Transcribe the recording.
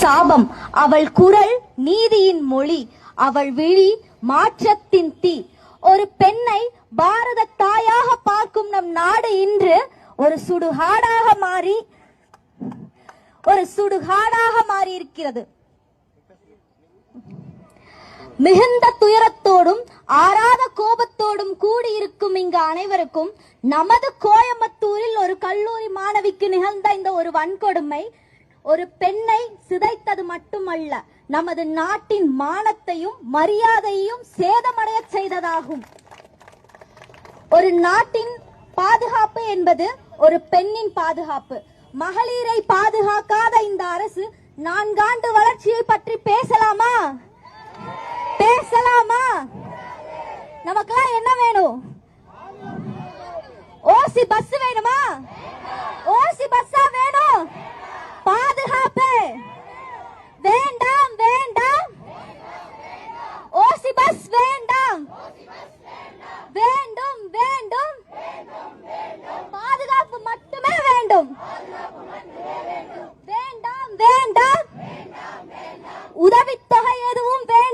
சாபம், அவள் குரல் நீதியின் மொழி, அவள் விழி மாற்றத்தின் தீ. ஒரு பெண்ணை பாரத தாயாக பார்க்கும் நம் நாடு இன்று ஒரு சுடுகாடாக மாறி இருக்கிறது. மிகுந்த துயரத்தோடும் ஆறாத கோபத்தோடும் கூடியிருக்கும் இங்கு அனைவருக்கும் நமது கோயம்புத்தூரில் ஒரு கல்லூரி மாணவிக்கு நிகழ்ந்த இந்த ஒரு வன்கொடுமை ஒரு பெண்ணை சிதைத்தது மட்டுமல்ல, நமது நாட்டின் மானத்தையும் மரியாதையையும் சேதமடைய செய்ததாகும். ஒரு நாட்டின் பாதுகாப்பு என்பது ஒரு பெண்ணின் பாதுகாப்பு. மகளிரை பாதுகாக்காத இந்த அரசு 4 ஆண்டு வளர்ச்சியை பற்றி பேசலாமா? நமக்கெல்லாம் என்ன வேணும்? ஓசி பஸ் வேணுமா? ஓசி பஸ்ஸா வேணும்? பாதுகாப்பு வேண்டாம், வேண்டாம். ஓசி பஸ் வேண்டாம், வேண்டும், வேண்டும். பாதுகாப்பு மட்டுமே வேண்டும், வேண்டாம், வேண்டாம். உதவித்தொகை எதுவும் வேண்டாம்.